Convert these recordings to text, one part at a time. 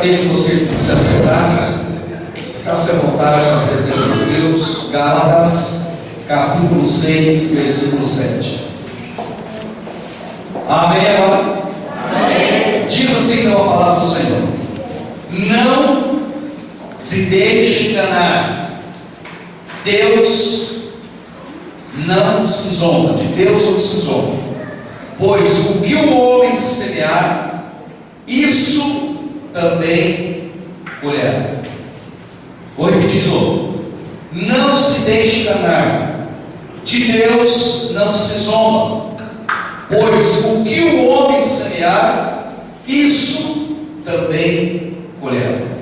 gostaria que você se assentasse, ficasse à vontade na presença de Deus. Gálatas, capítulo 6, versículo 7. Amém agora? Amém. Diz assim então a palavra do Senhor: não se deixe enganar, Deus não se zomba, de Deus não se zomba, pois o que o homem semear, isso também colherá. Vou repetir de novo: não se deixe enganar, de Deus não se zomba, pois o que o homem semear, isso também colherá.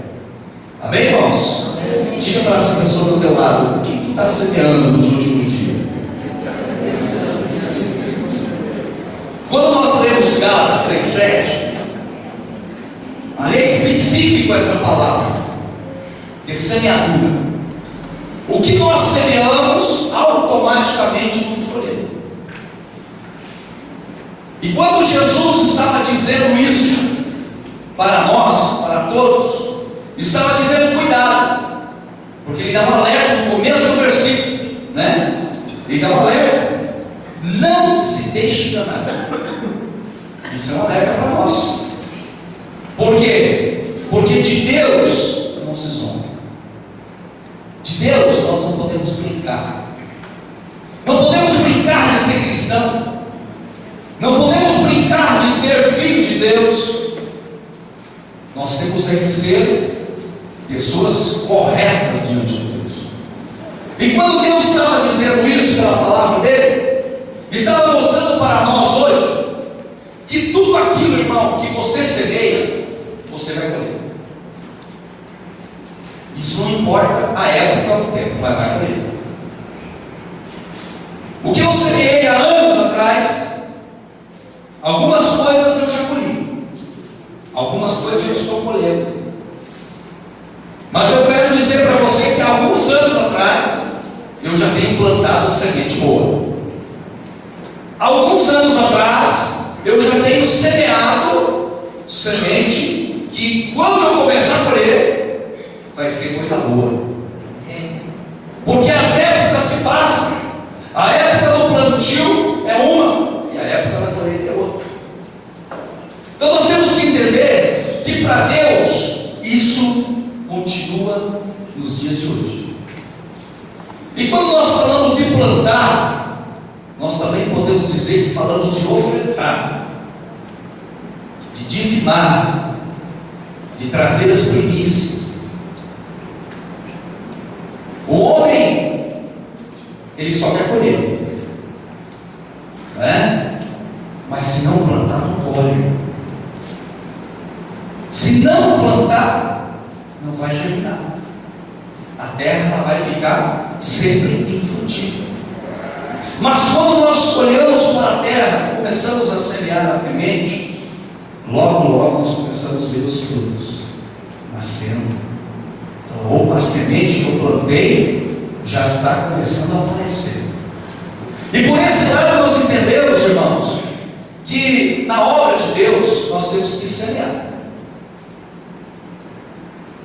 Amém, irmãos? Amém. Diga para essa pessoa do teu lado: o que tu está semeando nos últimos dias? Quando nós lemos Gálatas 6,7, ali é específico essa palavra de semeadura. O que nós semeamos, automaticamente vamos colher. E quando Jesus estava dizendo isso para nós, para todos, estava dizendo cuidado, porque ele dá um alerta no começo do versículo, né? Ele dá um alerta: não se deixe enganar. Isso é um alerta para nós. Por quê? Porque de Deus não se zomba. De Deus nós não podemos brincar. Não podemos brincar de ser cristão. Não podemos brincar de ser filho de Deus. Nós temos que ser pessoas corretas diante de Deus. E quando Deus estava dizendo isso pela palavra dele, estava mostrando para nós hoje que tudo aquilo, irmão, que você semeia, você vai colher. Isso não importa a época ou o tempo, vai colher. O que eu semeei há anos atrás, algumas coisas eu já colhi, algumas coisas eu estou colhendo. Mas eu quero dizer para você que há alguns anos atrás eu já tenho plantado semente boa. Há alguns anos atrás eu já tenho semeado semente que, quando eu começar a colher, vai ser coisa boa. Porque as épocas se passam. A época do plantio é uma e a época da colheita é outra. Então nós temos que entender que para Deus isso continua nos dias de hoje. E quando nós falamos de plantar, nós também podemos dizer que falamos de ofertar, de dizimar, de trazer as primícias. O homem, ele só quer colher, não é? Mas se não plantar, não colhe. Se não plantar, não vai germinar. A terra ela vai ficar sempre infrutífera. Mas quando nós olhamos para a terra, começamos a semear a semente, logo nós começamos a ver os frutos nascendo. Então, a semente que eu plantei já está começando a aparecer. E por esse lado nós entendemos, irmãos, que na obra de Deus nós temos que semear.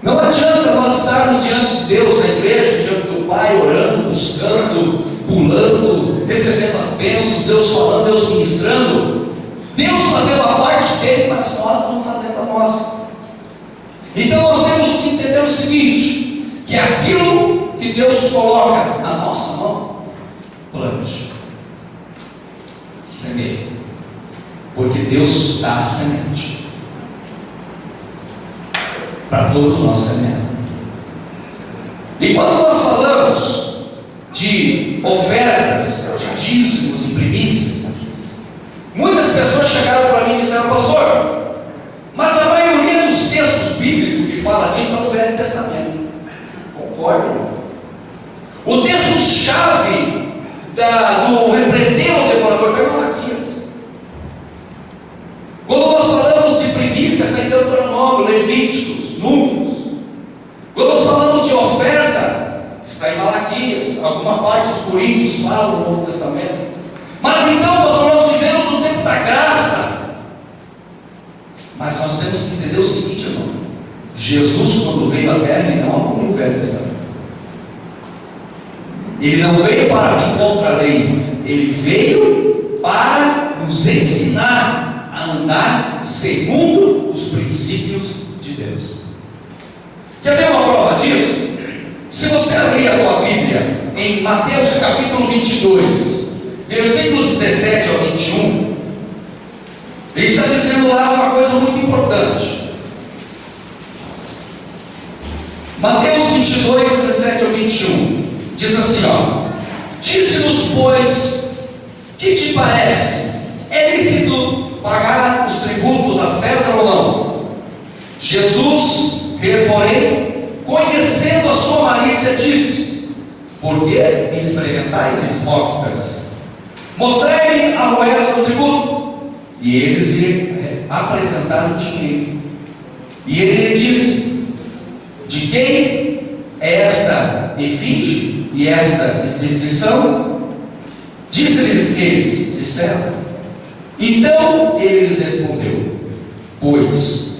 Não adianta nós estarmos diante de Deus, a igreja, diante do Pai, orando, buscando, pulando, recebendo as bênçãos, Deus falando, Deus ministrando, Deus fazendo a parte dele, mas nós não fazendo a nossa. Então nós temos que entender o seguinte: que aquilo que Deus coloca na nossa mão, plante, semeie, porque Deus dá a semente para todos nós semear. E quando nós falamos de ofertas, de dízimos e primícias, muitas pessoas chegaram para mim e disseram: pastor, mas a maioria dos textos bíblicos que fala disso está no Velho Testamento. Concordo. O texto-chave do repreender ao devorador está em Malaquias. Quando nós falamos de primícia, está em Deuteronômio, Levíticos, Números. Quando nós falamos de oferta, está em Malaquias. Alguma parte de Coríntios fala no Novo Testamento. Mas então, nós vivemos no tempo da graça. Mas nós temos que entender o seguinte, irmão: Jesus, quando veio à terra, ele não aboliu o Velho Testamento. Ele não veio para vir contra a lei, ele veio para nos ensinar a andar segundo os princípios de Deus. Quer ver uma prova disso? Se você abrir a tua Bíblia em Mateus capítulo 22, versículo 17 ao 21, ele está dizendo lá uma coisa muito importante. Mateus 22, 17 ao 21, diz assim, ó: disse-nos, pois, que te parece? É lícito pagar os tributos a César ou não? Jesus, porém, conhecendo a sua malícia, disse: por que me experimentais, hipócritas? Mostrai-me a moeda do tributo. E eles lhe apresentaram o dinheiro. E ele lhe disse: de quem é esta efígie e esta inscrição? Disse-lhes eles: de César. Então ele lhe respondeu: pois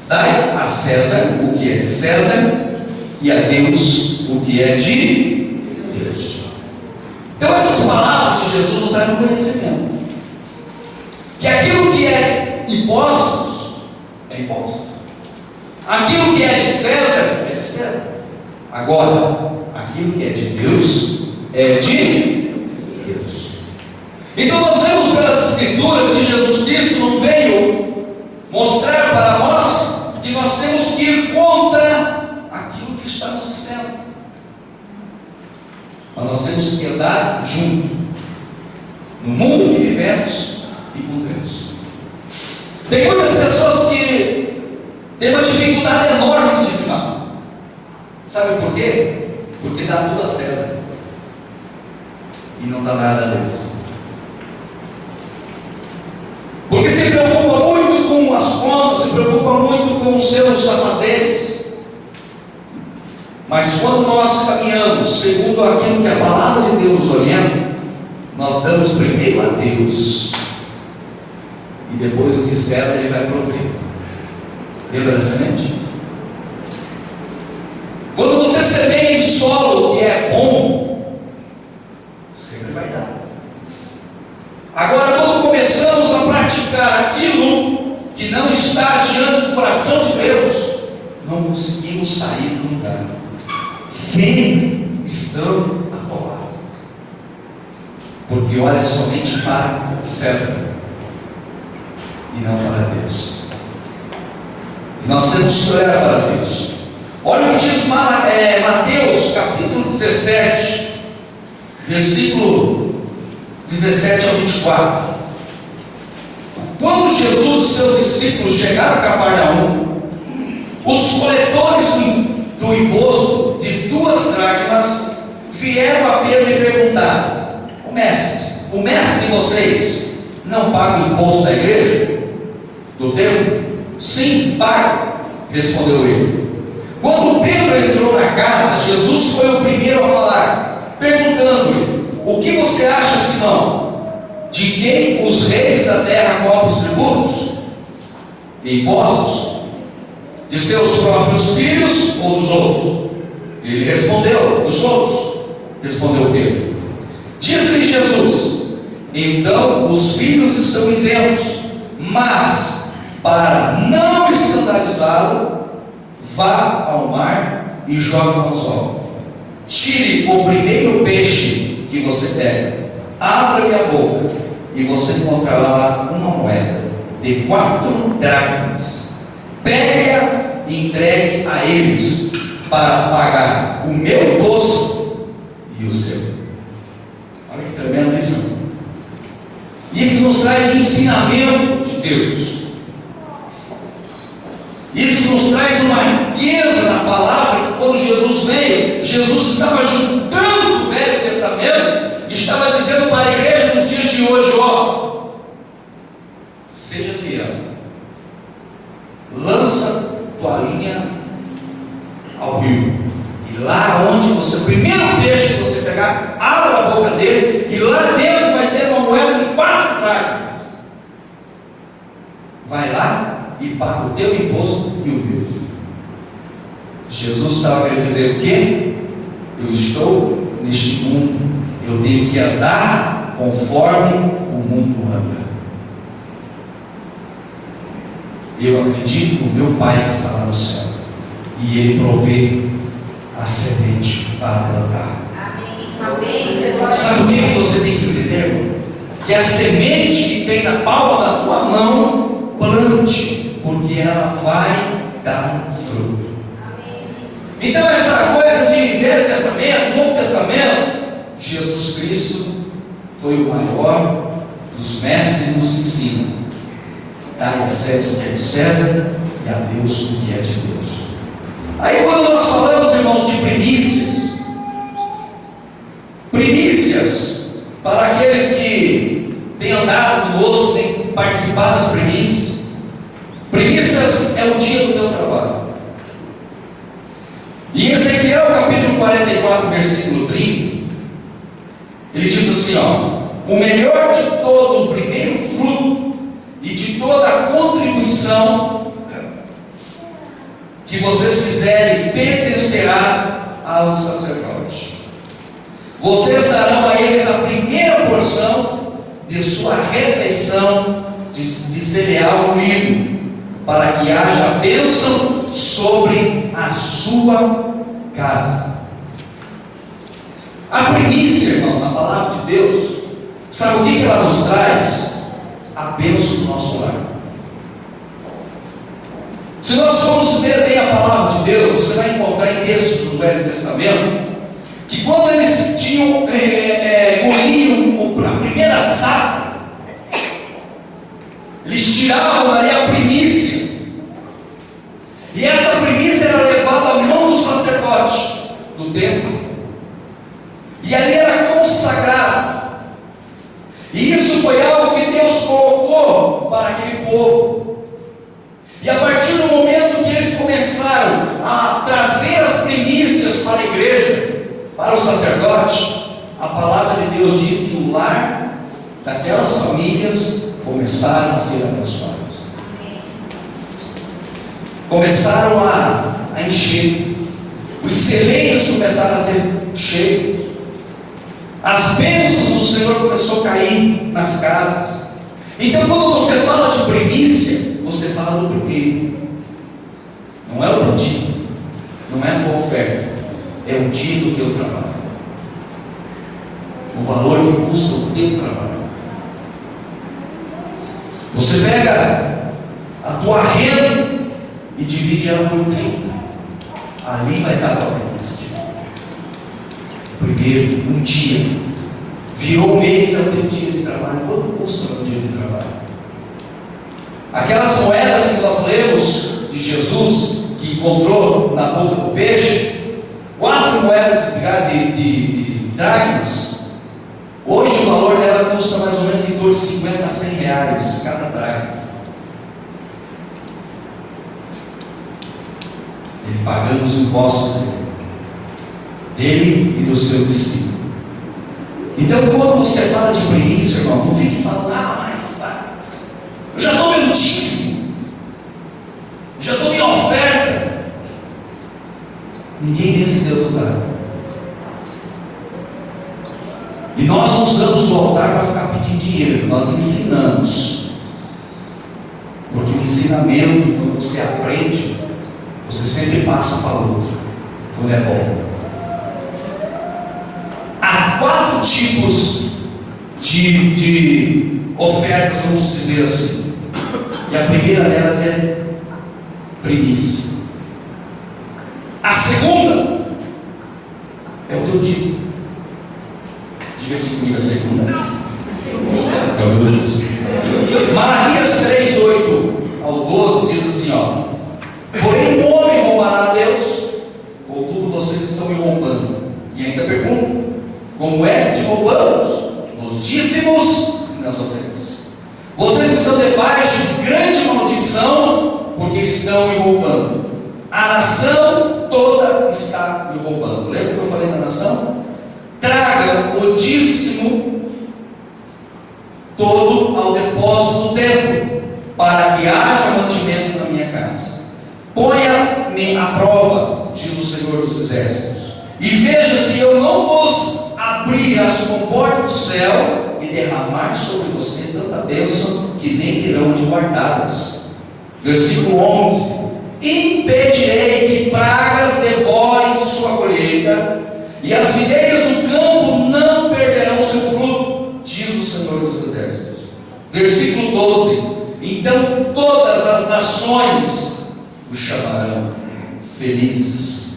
dai a César o que é de César, e a Deus o que é de Deus. Então essas palavras de Jesus nos dão um conhecimento que aquilo que é impostos é imposto, aquilo que é de César é de César. Agora, aquilo que é de Deus é de Deus. Então nós vemos pelas Escrituras que Jesus Cristo não veio mostrar para nós que nós temos que ir contra aquilo que está no sistema, mas nós temos que andar junto no mundo que vivemos e com Deus. Tem muitas pessoas que têm uma dificuldade enorme de dizimar. Sabe por quê? Porque dá tudo a César e não dá nada a Deus. Porque se preocupa muito com as contas, se preocupa muito com os seus afazeres. Mas quando nós caminhamos segundo aquilo que a palavra de Deus orienta, nós damos primeiro a Deus, e depois o que César ele vai prover. Lembra da semente? Quando você semeia em solo que é bom, sempre vai dar. Agora, quando começamos a praticar aquilo que não está diante do coração de Deus, não conseguimos sair do lugar. Sempre estamos atolados, porque olha somente para César e não para Deus. E nós temos que olhar para Deus. Olha o que diz Mateus capítulo 17, versículo 17 ao 24. Quando Jesus e seus discípulos chegaram a Cafarnaum, os coletores do imposto de 2 dracmas vieram a Pedro e perguntaram: o mestre de vocês não paga o imposto da igreja? Do templo? Sim, paga, respondeu ele. Quando Pedro entrou na casa, Jesus foi o primeiro a falar, perguntando-lhe: o que você acha, Simão? De quem os reis da terra cobram os tributos e impostos? De seus próprios filhos ou dos outros? Ele respondeu: dos outros. Respondeu Pedro. Disse-lhe Jesus: então os filhos estão isentos, mas para não escandalizá-lo, vá ao mar e jogue no anzol. Tire o primeiro peixe que você pega, abra-lhe a boca, e você encontrará lá uma moeda de 4 dracmas. Pegue-a e entregue a eles, para pagar o meu imposto e o seu. Olha que tremendo isso. Isso nos traz o ensinamento de Deus. Isso nos traz uma riqueza na palavra, que quando Jesus veio, Jesus estava juntando o Velho Testamento, e estava dizendo para a igreja nos dias de hoje: ó, seja fiel, lança tua linha ao rio, e lá onde você, o primeiro peixe que você pegar, abra a boca dele, e lá dentro vai ter uma moeda de 4 dracmas. Vai lá e que paga o teu imposto e o meu. Jesus estava querendo dizer o quê? Eu estou neste mundo, eu tenho que andar conforme o mundo anda. Eu acredito no meu Pai que está lá no céu, e Ele provê a semente para plantar. Amém. Sabe o que você tem que entender, irmão? Que a semente que tem na palma da tua mão, plante, porque ela vai dar fruto. Amém. Então essa coisa de Velho Testamento, Novo Testamento, Jesus Cristo foi o maior dos mestres e nos ensina: dai a César o que é de César e a Deus o que é de Deus. Aí quando nós falamos, irmãos, de primícias para aqueles que têm andado conosco, têm participado das primícias é o dia do teu trabalho. E em Ezequiel capítulo 44, versículo 30, ele diz assim, o melhor de todo o primeiro fruto e de toda a contribuição que vocês fizerem pertencerá ao sacerdote. Vocês darão a eles a primeira porção de sua refeição de cereal moído, para que haja bênção sobre a sua casa. A primícia, irmão, na palavra de Deus, sabe o que ela nos traz? A bênção do nosso lar. Se nós formos ler bem a palavra de Deus, você vai encontrar em textos do Velho Testamento que quando eles tinham colhido a primeira safra, eles tiravam dali a primícia, e essa primícia era levada à mão do sacerdote do templo, e ali era consagrado. E isso foi algo que Deus colocou para aquele povo. E a partir do momento que eles começaram a trazer as primícias para a igreja, para o sacerdote, a palavra de Deus diz que o lar daquelas famílias começaram a ser abençoados. Começaram a encher. Os celeiros começaram a ser cheios. As bênçãos do Senhor começou a cair nas casas. Então quando você fala de primícia, você fala do primeiro. Não é o teu dízimo, não é a tua oferta, é o dia do teu trabalho, o valor que custa o teu trabalho. Você pega a tua renda e divide ela por 30. Ali vai dar a tua primícia. Primeiro, um dia. Virou um mês, é o teu dia de trabalho. Quanto custa o dia de trabalho? Aquelas moedas que nós lemos de Jesus, que encontrou na boca do peixe, 4 moedas de dracmas. Hoje o valor dela custa mais ou menos em torno de 50 a 100 reais cada dracma. Ele pagando os impostos dele e do seu discípulo. Então quando você fala de primícia, irmão, não fique falando, mas eu já dou meu dízimo, já dou minha oferta. Ninguém vê se Deus não dá. E nós não usamos o altar para ficar pedindo dinheiro, nós ensinamos. Porque o ensinamento, quando você aprende, você sempre passa para o outro, quando é bom. Há 4 tipos de ofertas, vamos dizer assim. E a primeira delas é primícia. A segunda é o teu dízimo. Diga-se comigo a segunda. É o meu dízimo. Malaquias 3:8 ao 12 diz assim, porém o homem roubará a Deus, contudo vocês estão me roubando. E ainda pergunto, como é que roubamos? Nos dízimos e nas ofertas. Vocês estão debaixo de grande maldição, porque estão me roubando. A nação toda está me roubando. Lembra que eu falei da nação? Traga o dízimo todo ao depósito do templo, para que haja mantimento da eu não vos abrir as comportas do céu e derramar sobre você tanta bênção que nem terão onde guardá-las. Versículo 11: impedirei que pragas devorem sua colheita, e as videiras do campo não perderão seu fruto, diz o Senhor dos Exércitos. Versículo 12: então todas as nações o chamarão felizes,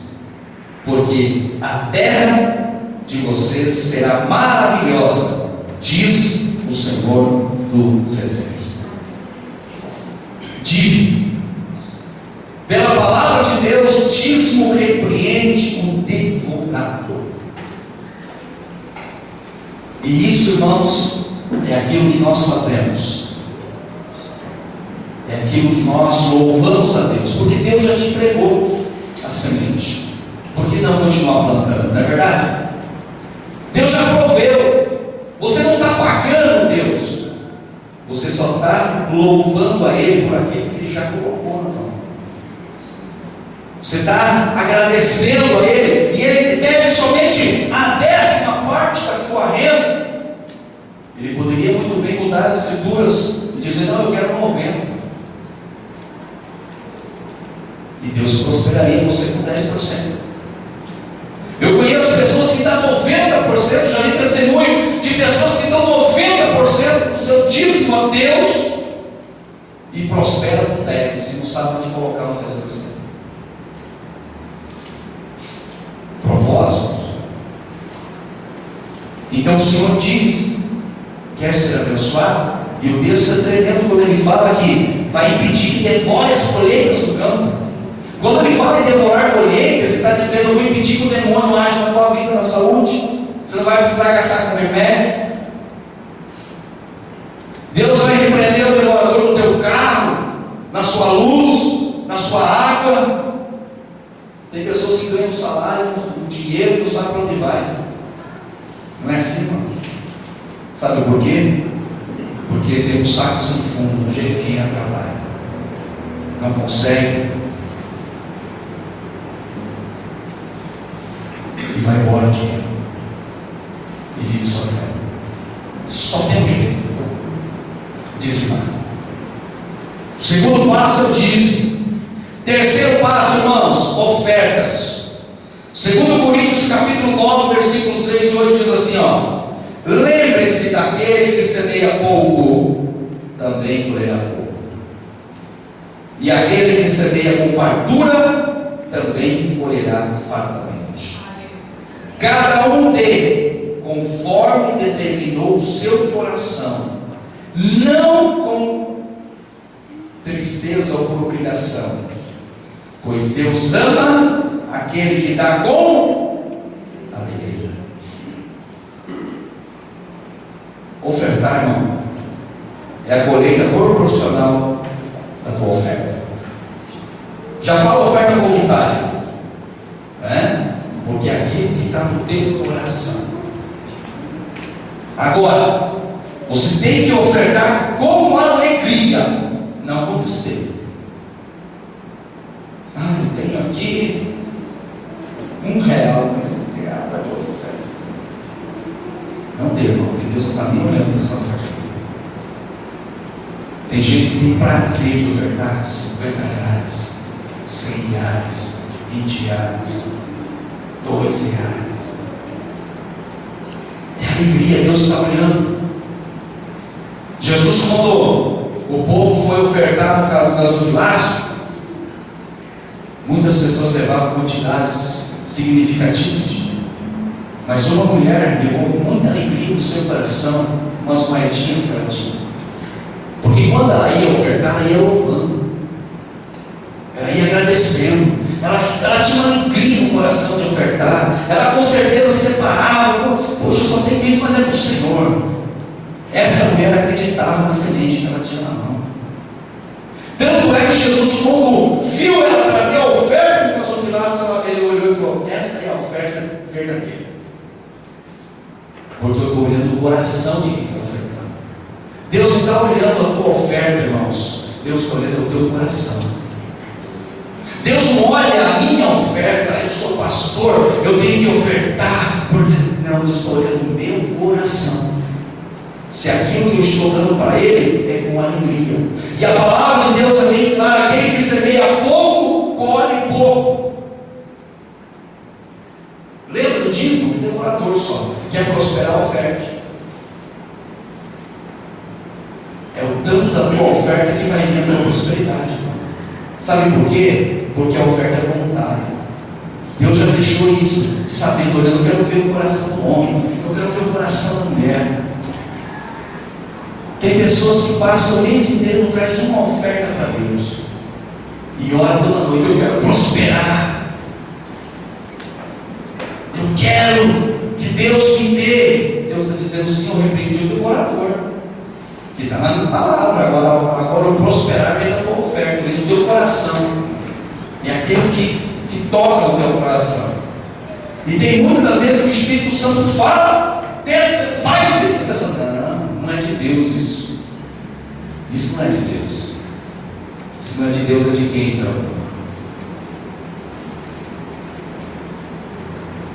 porque a terra de vocês será maravilhosa, diz o Senhor dos Exércitos. Diz, pela palavra de Deus, o dízimo repreende o devorador. E isso, irmãos, é aquilo que nós fazemos. É aquilo que nós louvamos a Deus, porque Deus já te entregou a semente. Por que não continuar plantando? Não é verdade? Deus já proveu. Você não está pagando Deus, você só está louvando a Ele por aquilo que Ele já colocou na mão. Você está agradecendo a Ele, e Ele pede somente a 10ª parte da tua renda. Ele poderia muito bem mudar as escrituras e dizer: não, eu quero 90%. E Deus prosperaria você com 10%. Eu conheço pessoas que dão 90%, já li testemunho de pessoas que dão 90% do seu dízimo a Deus e prosperam com 10% e não sabem onde colocar os 10%. Propósitos. Então o Senhor diz: quer ser abençoado? E o texto é tremendo quando ele fala que vai impedir que devore as colheitas do campo. Quando ele fala em devorar colheitas, ele está dizendo: eu vou impedir que o demônio age na tua vida, na saúde. Você não vai precisar gastar com remédio. Deus vai repreender o devorador no teu carro, na sua luz, na sua água. Tem pessoas que ganham salário, o dinheiro, não sabe para onde vai. Não é assim, irmão? Sabe por quê? Porque tem um saco sem fundo, do jeito que quem trabalha. Não consegue. E vai embora o dinheiro. E vive sofrendo. Só tem um jeito: dizimar. O segundo passo é o dízimo. Terceiro passo, irmãos, ofertas. 2 Coríntios capítulo 9, versículo 6 e 8 diz assim: lembre-se daquele que semeia pouco, também colherá pouco. E aquele que semeia com fartura, também colherá fartamente. Cada um dê conforme determinou o seu coração, não com tristeza ou por obrigação, pois Deus ama aquele que dá com alegria. Ofertar, irmão, é a colheita proporcional da tua oferta. Já fala oferta voluntária, né? Porque é aquilo que está no teu coração. Agora, você tem que ofertar com alegria, não com tristeza. Eu tenho aqui R$1, mas R$1 para te ofertar. Não dê, irmão, porque Deus não está nem olhando para essa oferta. Tem gente que tem prazer de ofertar R$50, R$100, R$20, R$2. É alegria, Deus está olhando. Jesus, quando o povo foi ofertar no gasofilácio, muitas pessoas levavam quantidades significativas de dinheiro, mas uma mulher levou com muita alegria no seu coração umas moedinhas que ela tinha, porque quando ela ia ofertar, ela ia louvando, ela ia agradecendo. Ela tinha uma alegria no coração de ofertar. Ela com certeza separava: poxa, eu só tenho isso, mas é para o Senhor. Essa mulher acreditava na semente que ela tinha na mão. Tanto é que Jesus, quando viu ela trazer a oferta do gasofilácio, ele olhou e falou: essa é a oferta verdadeira, porque eu estou olhando o coração de quem está ofertando. Deus não está olhando a tua oferta, irmãos. Deus está olhando o teu coração. Deus não olha a minha oferta: eu sou pastor, eu tenho que ofertar se aquilo que eu estou dando para ele é com alegria. E a palavra de Deus é bem clara: aquele que semeia pouco, colhe pouco. Lembra do dízimo? O devorador só quer prosperar a oferta. É o tanto da tua oferta que vai vir a tua prosperidade. Sabe por quê? Porque a oferta é voluntária. Deus já deixou isso, sabendo, olhando, eu quero ver o coração do homem, eu quero ver o coração da mulher. Tem pessoas que passam o mês inteiro, não traz uma oferta para Deus, e ora toda noite: eu quero prosperar, eu quero que Deus me dê. Deus está dizendo: sim, eu repreendi o devorador, que está na palavra. Agora o prosperar vem da tua oferta, vem do teu coração, é aquele que toca o teu coração. E tem muitas vezes que o Espírito Santo fala, tenta, faz isso, e pensa: não é de Deus isso. Isso não é de Deus. Isso não é de Deus, é de quem então?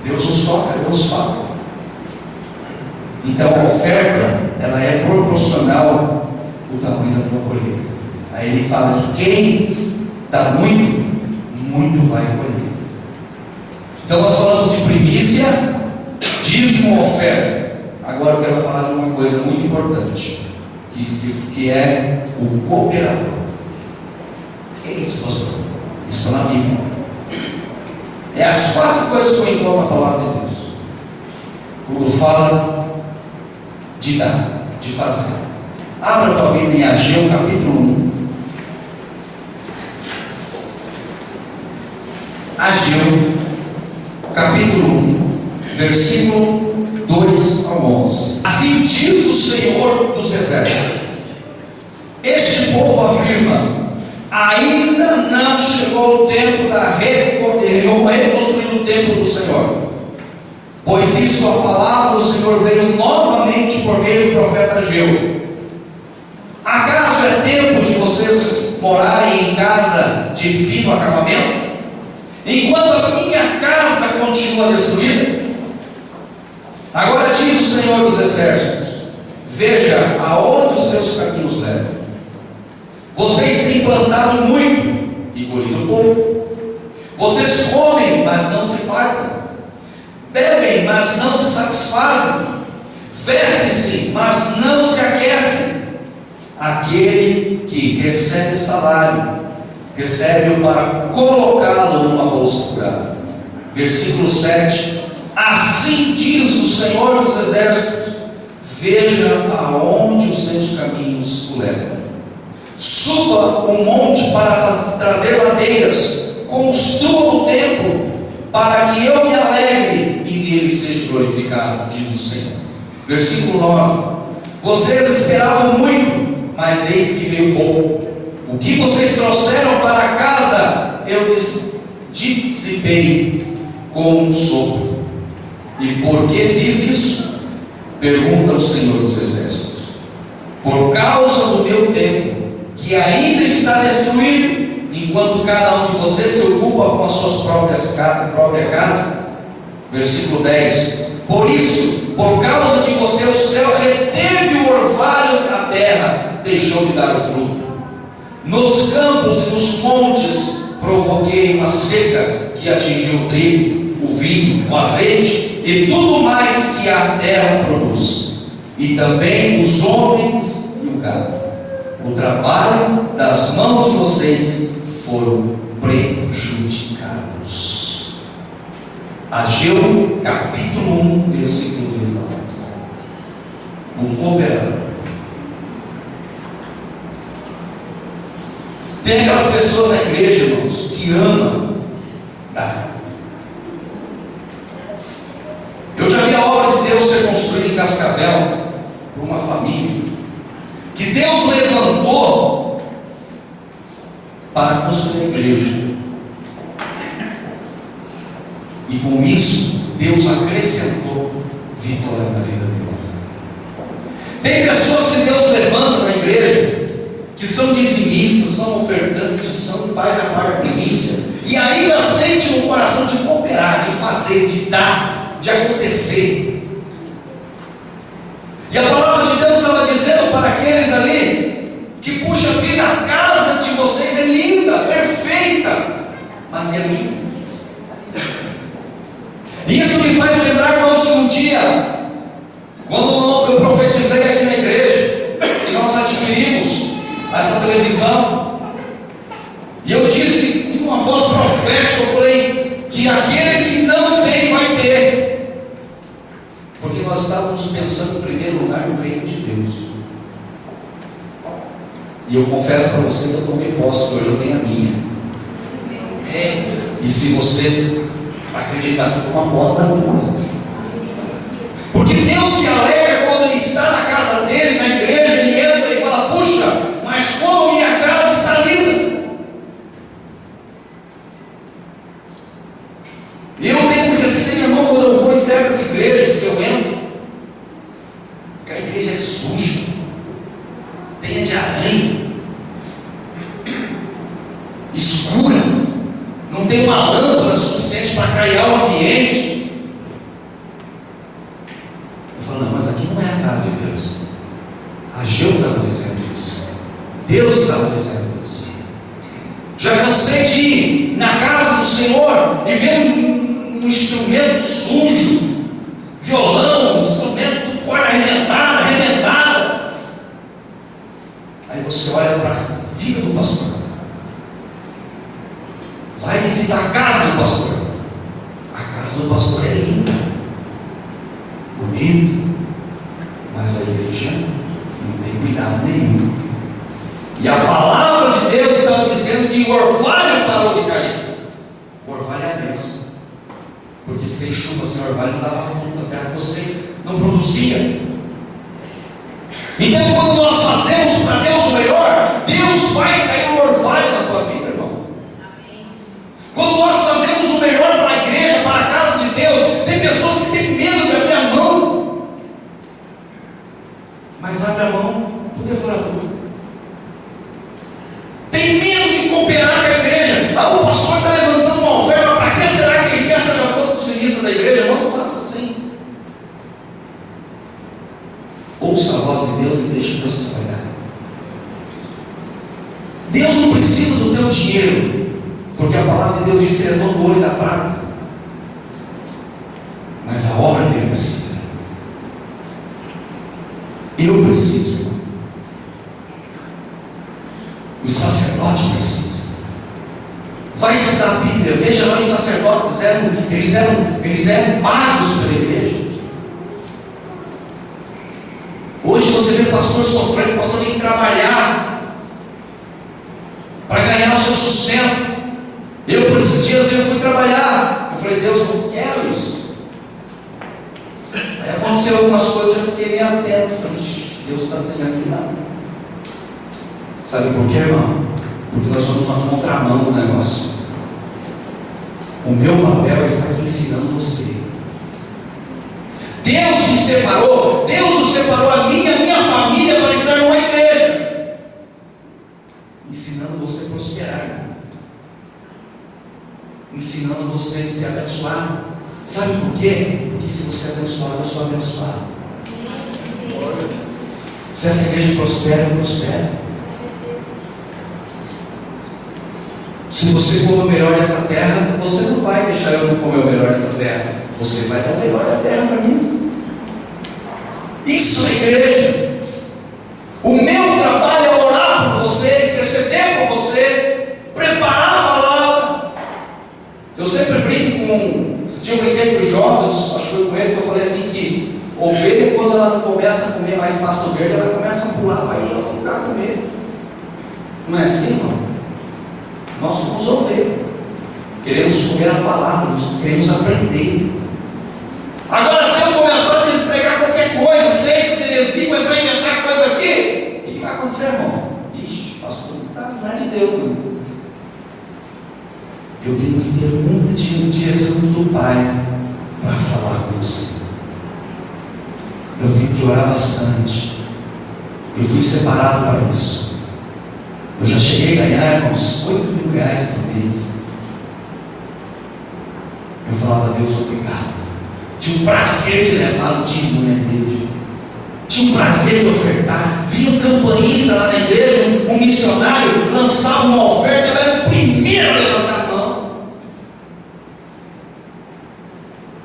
Deus nos toca, Deus nos fala. Então a oferta, ela é proporcional ao tamanho da tua colheita. Aí ele fala que quem dá muito, muito vai colher. Então nós falamos de primícia, dízimo, oferta. Agora eu quero falar de uma coisa muito importante, que é o cooperador. O que é isso, pastor? Isso está na Bíblia. É as 4 coisas que eu encontro na palavra de Deus quando fala de dar, de fazer. Abra tua Bíblia em Ageu capítulo 1. Ageu capítulo 1, versículo 2 ao 11. Assim diz o Senhor dos Exércitos: este povo afirma: ainda não chegou o tempo da reconstruir o templo do Senhor, pois isso a palavra do Senhor veio novamente por meio do profeta Ageu. Acaso é tempo de vocês morarem em casa de fino acabamento, enquanto a minha casa continua destruída? Agora diz o Senhor dos Exércitos: veja aonde os seus caminhos levam. Vocês têm plantado muito e colhido pouco. Vocês comem, mas não se fartam. Bebem, mas não se satisfazem. Vestem-se, mas não se aquecem. Aquele que recebe salário, recebe-o para colocá-lo numa bolsa furada. Versículo 7: assim diz o Senhor dos Exércitos: veja aonde os seus caminhos o levam. Suba um monte para trazer madeiras, construa um templo, para que eu me alegre e nele seja glorificado, diz o Senhor. Versículo 9: vocês esperavam muito, mas eis que veio pouco. O que vocês trouxeram para casa, eu dissipei como um sopro. E por que fiz isso? Pergunta o Senhor dos Exércitos: por causa do meu templo, que ainda está destruído, enquanto cada um de vocês se ocupa com as suas própria casa. Versículo 10: por isso, por causa de você, o céu reteve o orvalho da terra, deixou de dar o fruto. Nos campos e nos montes provoquei uma seca que atingiu o trigo, o vinho, o azeite e tudo mais que a terra produz, e também os homens e o gado. O trabalho das mãos de vocês foram prejudicados. Ageu capítulo 1, versículo 2 a 11. Um cooperador. Tem aquelas pessoas na igreja, irmãos, que amam dar. Eu já vi a obra de Deus ser construída em Cascavel por uma família que Deus levantou para construir a igreja. E com isso, Deus acrescentou vitória na vida deles. Tem pessoas que Deus levanta na igreja, que são dizimistas, são ofertantes, faz a parte primícia, e ainda sente no coração de cooperar, de fazer, de dar, de acontecer. E a palavra de Deus estava aí, que puxa vida, a casa de vocês é linda, perfeita, mas é minha. Isso me faz lembrar, irmãos, que um dia, quando eu profetizei aqui na igreja, e nós adquirimos essa televisão, e eu disse com uma voz profética, eu falei que aquele que não tem vai ter, porque nós estávamos pensando em primeiro lugar no reino de Deus. E eu confesso para você que eu tomei posse, que hoje eu tenho a minha. E se você acreditar que uma aposta minha, porque Deus se alegra quando Ele está na casa dele, na igreja, Ele entra e fala: puxa, mas como minha casa está linda. E eu tenho receio, irmão, quando eu vou em certas igrejas que eu entro, que a igreja é suja, teia de aranha, escura, não tem uma lâmpada suficiente para clarear o ambiente. Eu falo: não, mas aqui não é a casa de Deus. Ageu estava dizendo isso, Deus estava dizendo isso. Já cansei de ir na casa do Senhor e ver um instrumento sujo, violão, instrumento com corda arrebentada. Aí você olha para a vida do pastor, vai visitar a casa do pastor. A casa do pastor é linda, bonita, mas a igreja não tem cuidado nenhum. E a palavra de Deus estava dizendo que o orvalho parou de cair. O orvalho é a bênção, porque sem chuva, sem orvalho, não dava fruto, a terra você não produzia. Então, quando nós fazemos para Deus o melhor, Deus faz cair o orvalho na tua vida, irmão. Quando nós fazemos o melhor para a igreja, para a casa de Deus, tem pessoas que têm medo de abrir a mão, mas abre a mão para o devorador. Tem medo de cooperar com a igreja. Ah, o pastor está levantando uma oferta, para que será que ele quer? Seja todo utilista da igreja? Não faça assim. Ouça a voz de Deus e deixe Deus trabalhar. Deus não precisa do teu dinheiro, porque a palavra de Deus diz que Ele é dono do ouro e da prata, mas a obra dele precisa. Eu preciso, irmão. O sacerdote precisa. Vai estudar a Bíblia, veja lá, os sacerdotes eles eram pagos pela igreja. Hoje você vê o pastor sofrendo, o pastor tem que trabalhar para ganhar o seu sustento. Eu, por esses dias, eu fui trabalhar. Eu falei: Deus, eu não quero isso. Aí aconteceu algumas coisas, eu fiquei meio atento. Falei: Deus está dizendo que não. Sabe por quê, irmão? Porque nós somos uma contramão do negócio. O meu papel é estar aqui ensinando você. Deus me separou, Deus nos separou, a minha família, para estar numa igreja, ensinando você a prosperar, ensinando você a ser abençoado. Sabe por quê? Porque se você é abençoado, eu sou abençoado. Se essa igreja prospera, eu prospero. Se você comer o melhor dessa terra, você não vai deixar eu não comer o melhor dessa terra. Você vai dar o melhor da terra para mim. Isso é igreja. O meu trabalho é orar por você, interceder por você, preparar a palavra. Eu sempre brinco com... Esse dia eu brinquei com os jovens, acho que foi com eles, que eu falei assim que ovelha, quando ela começa a comer mais pasto verde, ela começa a pular para ir a outro lugar comer. Não é assim, irmão? Nós somos ovelhas, queremos comer a palavra, nós queremos aprender. Agora, se eu começar a pregar qualquer coisa, sei, heresia, começar a inventar coisa aqui, o que vai acontecer, irmão? Ixi, pastor, não é de Deus, não. Eu tenho que ter muita direção do Pai para falar com você. Eu tenho que orar bastante. Eu fui separado para isso. Eu já cheguei a ganhar, irmãos, 8 mil reais por mês. Eu falava: Deus, obrigado. Tinha o prazer de levar o dízimo na igreja. Tinha tinha o prazer de ofertar. Vinha um campanista lá na igreja, um missionário, lançava uma oferta, eu era o primeiro a levantar a mão.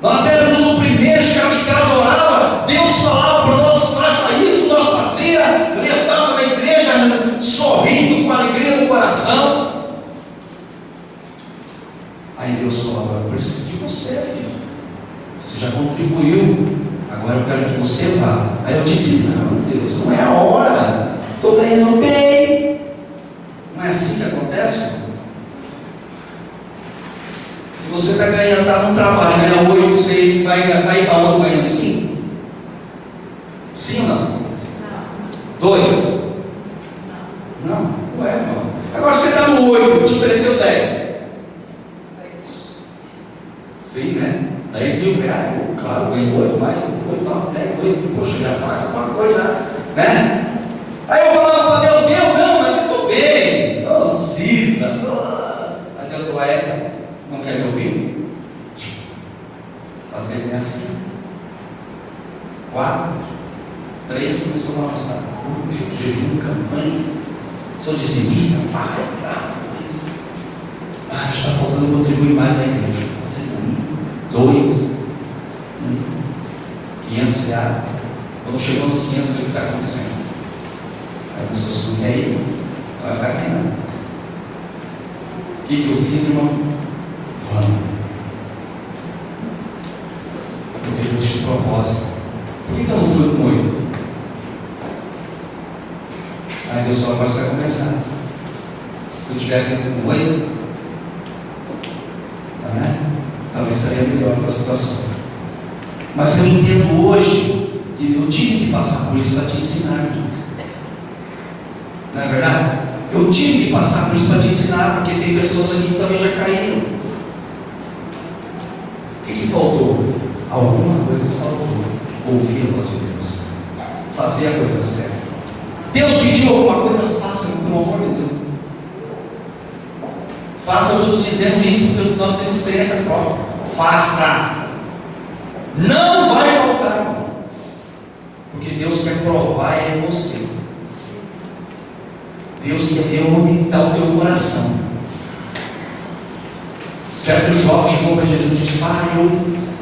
Nós éramos o primeiro, chegava em casa, orava, Deus falava para nós, faça isso, nós fazia, levava na igreja, sorrindo, com alegria no coração. Aí Deus falou: agora eu preciso de você, filho. Você já contribuiu, agora eu quero que você vá. Aí eu disse: não, Deus, não é a hora, estou ganhando bem. Não é assim que acontece? Se você está ganhando, está no trabalho, ganha 8, você vai para onde ganhando 5? Sim ou não? 2? Não, ué, irmão. Agora você está no 8, te ofereceu 10. Sim, né? 10 mil reais, claro, ganhou 8, mais 8, 9, 10, 2, poxa, já paga alguma coisa, né? Aí eu falava para Deus: não, mas eu estou bem, não precisa. Aí Deus falou: não quer me ouvir? Fazer bem assim. 4, 3, começou a avançar. Meu jejum, campanha, sou dizimista, está faltando contribuir mais na igreja. 2, 500 reais. Quando chegou nos 500, o que está acontecendo? Aí a pessoa se não quer ir, vai ficar sem nada. O que eu fiz, irmão? Vamos. Porque Deus tinha um propósito. Por que eu não fui com 8? Aí Deus falou: agora você vai começar. Se eu tivesse ido com 8, talvez seria melhor para a situação. Mas eu entendo hoje que eu tive que passar por isso para te ensinar. Não é verdade? Eu tive que passar por isso para te ensinar, porque tem pessoas aqui que também já caíram. O que faltou? Alguma coisa faltou. Ouvir a voz de Deus, fazer a coisa certa. Deus pediu alguma coisa, faça, pelo amor de Deus. Faça. Eu estou te dizendo isso porque nós temos experiência própria. Faça. Não vai faltar, irmão. Porque Deus quer provar em você. Deus quer ver onde está o teu coração. Certo jovem chegou para Jesus e disse: pai,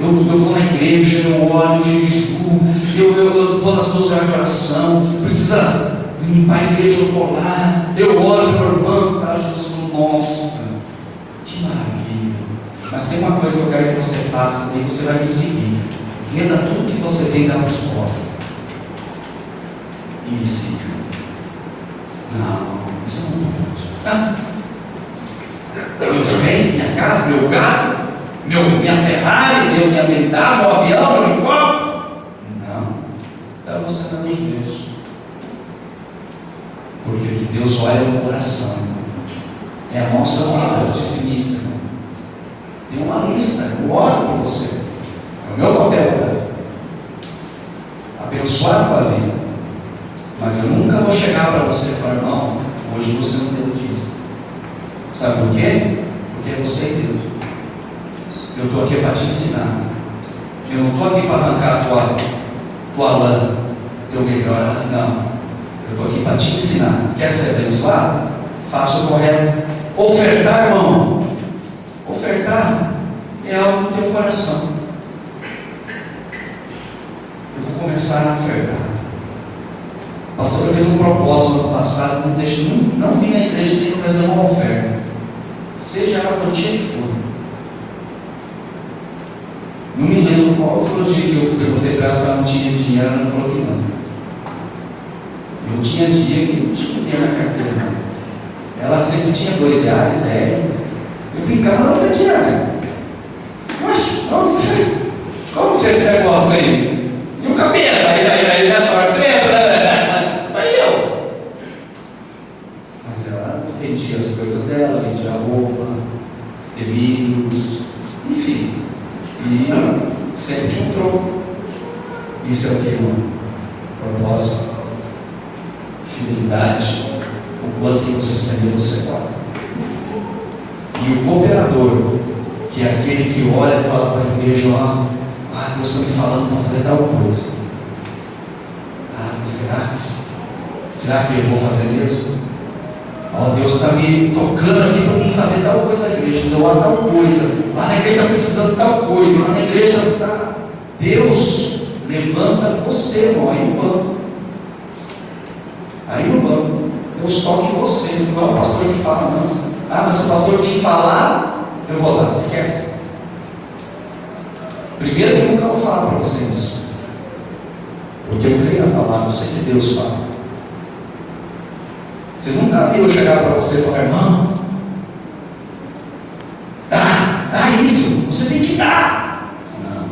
eu vou na igreja, eu oro, eu jejuo, eu vou nas 12 horas de oração, precisa limpar a igreja, eu estou lá, eu oro pelo irmão, tá? Jesus falou: nossa, que maravilha. Mas tem uma coisa que eu quero que você faça, e você vai me seguir. Venda tudo que você tem lá para os pobres e me siga. Não, isso não pode. Meus bens, minha casa, meu carro, minha Ferrari, minha BMW, meu avião, meu helicóptero. Não, está você nos meus. Porque o que Deus olha é o coração. É a nossa obra dizimista. Tem uma lista, eu oro por você. É o meu papel agora. Abençoar a tua vida. Mas eu nunca vou chegar para você e falar: irmão, hoje você não deu dízimo. Sabe por quê? Porque você é Deus. Eu estou aqui para te ensinar. Eu não estou aqui para arrancar a tua lã, teu melhor. Não. Eu estou aqui para te ensinar. Quer ser abençoado? Faça o correto. Ofertar, irmão. Ofertar é algo do teu coração. Eu vou começar a ofertar. A pastora fez um propósito no passado: não vir à igreja sem trazer uma oferta, seja ela quantia que for. Não me lembro qual foi o dia que eu perguntei para ela se ela não tinha dinheiro. Ela falou que não. Eu tinha dia que não tinha dinheiro na carteira. Ela sempre tinha R$2, 10. Eu brincava: não tem dinheiro, né? Mas como que é esse negócio aí? E o cabeça? Aí nessa hora você lembra, né? Aí eu. Mas ela vendia as coisas dela, vendia roupa, milhos, enfim. E sempre tinha um troco. Isso é o que, irmão? Propósito, fidelidade, o quanto que você semeia, você pode. E o cooperador, que é aquele que olha e fala para a igreja: Deus está me falando para fazer tal coisa. será? Será que eu vou fazer mesmo? Deus está me tocando aqui para mim fazer tal coisa na igreja, doar tal coisa, lá na igreja está precisando de tal coisa, lá na igreja está. Deus levanta você, irmão, aí no banco. Aí no banco. Deus toca em você, não é o pastor que fala, não. Mas se o pastor vir falar, eu vou lá, esquece. Primeiro eu nunca vou falar para você isso, porque eu creio na palavra, eu sei que Deus fala. Você nunca viu eu chegar para você e falar: irmão, dá isso, você tem que dar. Não.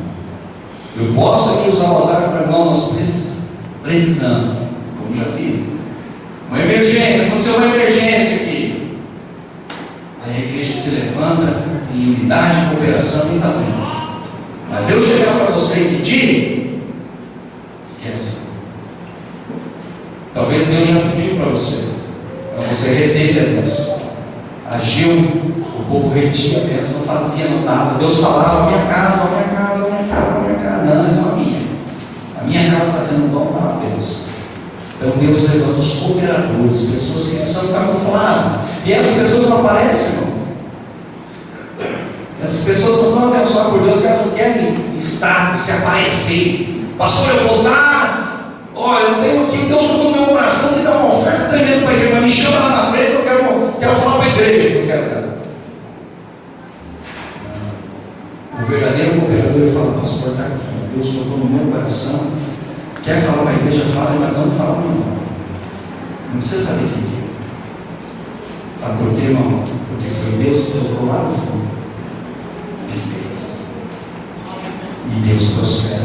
Eu posso aqui usar o altar e falar: irmão, nós precisamos, como já fiz. Uma emergência, aconteceu uma emergência aqui. Aí a igreja se levanta em unidade, cooperação e fazemos. Mas eu chegar para você e pedir, esquece. Talvez Deus já pediu para você. Mas você reteve a bênção. Agiu, o povo retia a bênção, não fazia, não dava. Deus falava: minha casa, minha casa, minha casa, minha casa. Não, é só minha. A minha casa está sendo bom para a bênção. Então Deus levanta os cooperadores, pessoas que são camufladas. E essas pessoas não aparecem, irmão. Essas pessoas são tão abençoadas por Deus que elas não querem estar, se aparecer. Pastor, eu vou dar. Eu tenho aqui, Deus colocou no meu coração de dar uma oferta tremenda para a igreja, mas me chama lá na frente, eu quero falar para a igreja, eu quero dar. O verdadeiro cooperador fala: pastor, está aqui, Deus colocou no meu coração, quer falar para a igreja, fala, mas não fala para mim. Não precisa saber quem é. Sabe por quê, irmão? Porque foi Deus que colocou lá no fundo e fez. E Deus prospera.